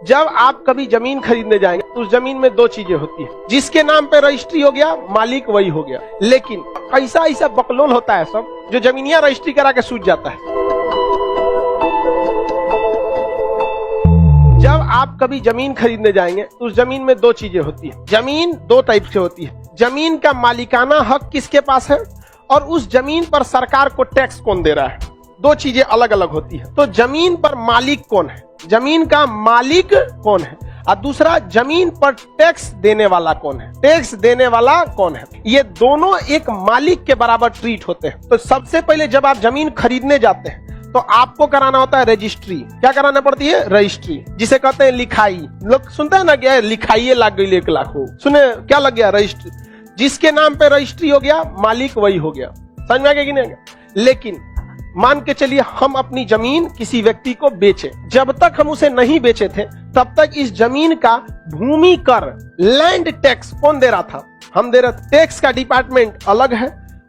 जब आप कभी जमीन खरीदने जाएंगे तो उस जमीन में दो चीजें होती है। जिसके नाम पे रजिस्ट्री हो गया मालिक वही हो गया। लेकिन ऐसा ऐसा बकलोल होता है सब जो जमीनिया रजिस्ट्री करा के सूझ जाता है। जब आप कभी जमीन खरीदने जाएंगे तो उस जमीन में दो चीजें होती है। जमीन दो टाइप से होती है। जमीन का मालिकाना हक किसके पास है और उस जमीन पर सरकार को टैक्स कौन दे रहा है। दो चीजें अलग अलग होती है। तो जमीन पर मालिक कौन है, जमीन का मालिक कौन है, और दूसरा जमीन पर टैक्स देने वाला कौन है, टैक्स देने वाला कौन है। ये दोनों एक मालिक के बराबर ट्रीट होते हैं। तो सबसे पहले जब आप जमीन खरीदने जाते हैं तो आपको कराना होता है रजिस्ट्री। क्या कराना पड़ती है? रजिस्ट्री, जिसे कहते हैं लिखाई। लोग सुनते हैं ना क्या लिखाई लग गई 1 लाख हो, सुने क्या लग गया? रजिस्ट्री। जिसके नाम पे रजिस्ट्री हो गया मालिक वही हो गया। समझ में आ गया कि नहीं आ गया? लेकिन मान के चलिए हम अपनी जमीन किसी व्यक्ति को बेचे, जब तक हम उसे नहीं बेचे थे तब तक इस जमीन का भूमि कर लैंड टैक्स कौन दे रहा था? हम दे रहे थे। टैक्स का डिपार्टमेंट अलग है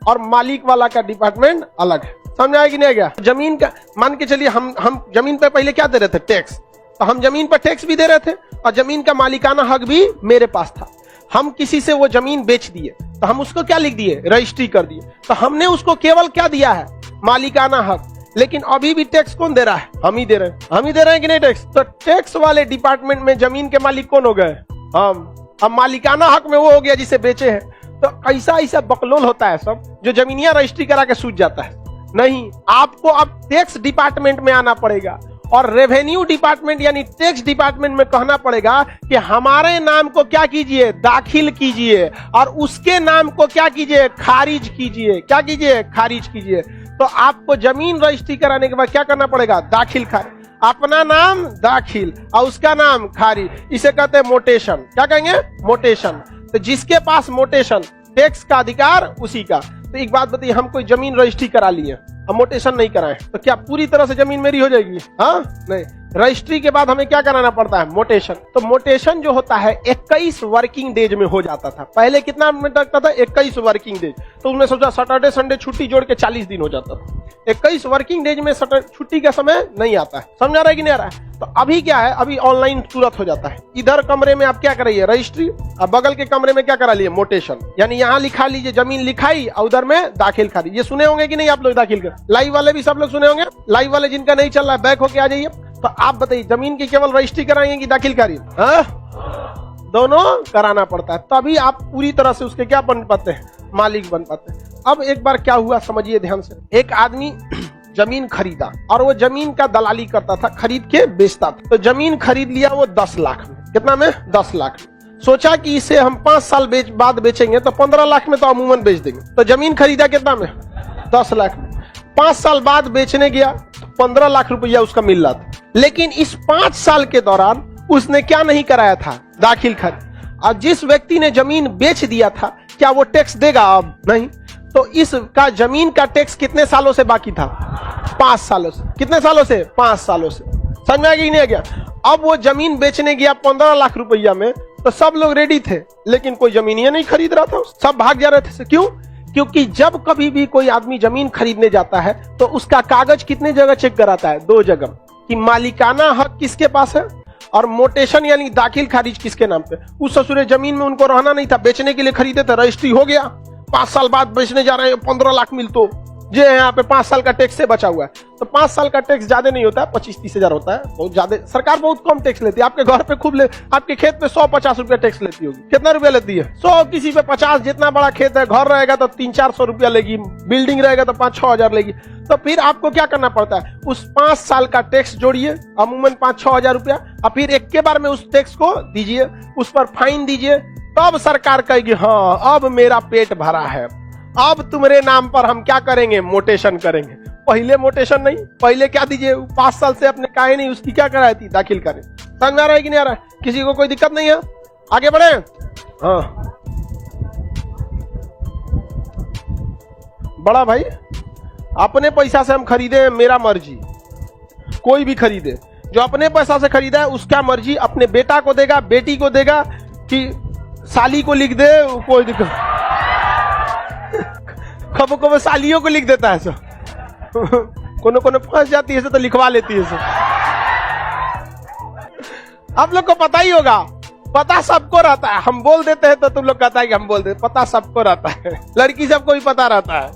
और मालिक वाला का डिपार्टमेंट अलग है। समझ आया कि नहीं आ गया? जमीन का मान के चलिए हम जमीन पे पहले क्या दे रहे थे? टैक्स। तो हम जमीन पर टैक्स भी दे रहे थे और जमीन का मालिकाना हक भी मेरे पास था। हम किसी से वो जमीन बेच दिए तो हम उसको क्या लिख दिए? रजिस्ट्री कर दिए। तो हमने उसको केवल क्या दिया है? मालिकाना हक। लेकिन अभी भी टैक्स कौन दे रहा है? हम ही दे रहे हैं। हम ही दे रहे हैं कि नहीं टैक्स? तो टैक्स वाले डिपार्टमेंट में जमीन के मालिक कौन हो गए? हम। अब मालिकाना हक में वो हो गया जिसे बेचे हैं। तो ऐसा ऐसा बकलोल होता है सब जो जमीनिया रजिस्ट्री करा के सूझ जाता है। नहीं, आपको अब टैक्स डिपार्टमेंट में आना पड़ेगा और रेवेन्यू डिपार्टमेंट यानी टैक्स डिपार्टमेंट में कहना पड़ेगा कि हमारे नाम को क्या कीजिए? दाखिल कीजिए, और उसके नाम को क्या कीजिए? खारिज कीजिए। क्या कीजिए? खारिज कीजिए। तो आपको जमीन रजिस्ट्री कराने के बाद क्या करना पड़ेगा? दाखिल खारिज। अपना नाम दाखिल और उसका नाम खारिज। इसे कहते हैं मोटेशन। क्या कहेंगे? मोटेशन। तो जिसके पास मोटेशन, टैक्स का अधिकार उसी का। तो एक बात बताइए, हम कोई जमीन रजिस्ट्री करा लिए, हम मोटेशन नहीं कराएं तो क्या पूरी तरह से जमीन मेरी हो जाएगी? हाँ नहीं। रजिस्ट्री के बाद हमें क्या कराना पड़ता है? मोटेशन। तो मोटेशन जो होता है 21 वर्किंग डेज में हो जाता था। पहले कितना मिनट लगता था? 21 वर्किंग डेज। तो उसमें सोचा सैटरडे संडे छुट्टी जोड़ के 40 दिन हो जाता था। 21 वर्किंग डेज में छुट्टी का समय नहीं आता है। समझ आ रहा है कि नहीं आ रहा है? तो अभी क्या है, अभी ऑनलाइन तुरंत हो जाता है। इधर कमरे में आप क्या कराइए? रजिस्ट्री, और बगल के कमरे में क्या करा लिए? मोटेशन। यानी यहाँ लिखा लीजिए जमीन लिखाई और उधर में दाखिल खारिज। ये सुने होंगे कि नहीं आप लोग? दाखिल कर लाइव वाले भी सब लोग सुने होंगे। लाइव वाले जिनका नहीं चल रहा है बैक होके आ जाइए। तो आप बताइए जमीन की केवल रजिस्ट्री कराएंगे कि दाखिल खारिज? दोनों कराना पड़ता है, तभी आप पूरी तरह से उसके क्या बन पाते हैं? मालिक बन पाते हैं। अब एक बार क्या हुआ समझिए ध्यान से। एक आदमी जमीन खरीदा और वो जमीन का दलाली करता था, खरीद के बेचता था। तो जमीन खरीद लिया वो 10 लाख में। कितना में? 10 लाख में। सोचा कि इसे हम 5 साल बाद बेचेंगे तो 15 लाख में तो अमूमन बेच देंगे। तो जमीन खरीदा कितना में? 10 लाख में। 5 साल बाद बेचने गया तो 15 लाख रुपया उसका मिल रहा था। लेकिन इस 5 साल के दौरान उसने क्या नहीं कराया था? दाखिल खारिज। और जिस व्यक्ति ने जमीन बेच दिया था क्या वो टैक्स देगा? अब नहीं। तो इसका जमीन का टैक्स कितने सालों से बाकी था? 5 सालों से। कितने सालों से? 5 सालों से। समझ में आ गया नहीं आ गया? अब वो जमीन बेचने गया 15 लाख रुपया में, तो सब लोग रेडी थे लेकिन कोई जमीन ही नहीं खरीद रहा था। सब भाग जा रहे थे। क्यों? क्योंकि जब कभी भी कोई आदमी जमीन खरीदने जाता है तो उसका कागज कितने जगह चेक कराता है? 2 जगह, कि मालिकाना हक किसके पास है और मोटेशन यानी दाखिल खारिज किसके नाम पे। उस ससुरे जमीन में उनको रहना नहीं था, बेचने के लिए खरीदे थे, रजिस्ट्री हो गया, 5 साल बाद बेचने जा रहे हैं, 15 लाख मिल तो जो यहाँ पे 5 साल का टैक्स से बचा हुआ है। तो 5 साल का टैक्स ज्यादा नहीं होता है, 25-30 हजार होता है, बहुत ज्यादा। सरकार बहुत कम टैक्स लेती है। आपके घर पे खूब आपके खेत पे 100-50 रुपया टैक्स लेती होगी। कितना रुपया लेती है? 100, किसी पे 50। जितना बड़ा खेत है, घर रहेगा तो 300-400 रुपया लेगी, बिल्डिंग रहेगा तो 5-6 हजार लेगी। तो फिर आपको क्या करना पड़ता है? उस 5 साल का टैक्स जोड़िए, अमूमन 5-6 हजार रुपया, और फिर एक के बार में उस टैक्स को दीजिए, उस पर फाइन दीजिए। तब सरकार कहेगी हाँ अब मेरा पेट भरा है, अब तुम्हारे नाम पर हम क्या करेंगे? मोटेशन करेंगे। पहले मोटेशन नहीं, पहले क्या दीजिए? 5 साल से अपने काहे नहीं उसकी क्या कराई थी? दाखिल करें। समझ में आ रहा है कि नहीं आ रहा है? किसी को कोई दिक्कत नहीं है? आगे बढ़े। हाँ बड़ा भाई, अपने पैसा से हम खरीदे, मेरा मर्जी। कोई भी खरीदे, जो अपने पैसा से खरीदा है उसका मर्जी। अपने बेटा को देगा, बेटी को देगा, कि साली को लिख दे, कोई दिक्कत। कबो कबो सालियों को लिख देता है सब। कोनो कोनो फंस जाती है तो लिखवा लेती है सब। आप लोग को पता ही होगा, पता सबको रहता है, हम बोल देते हैं तो तुम लोग कहता है कि हम बोल देते, पता सबको रहता है, लड़की सबको भी पता रहता है।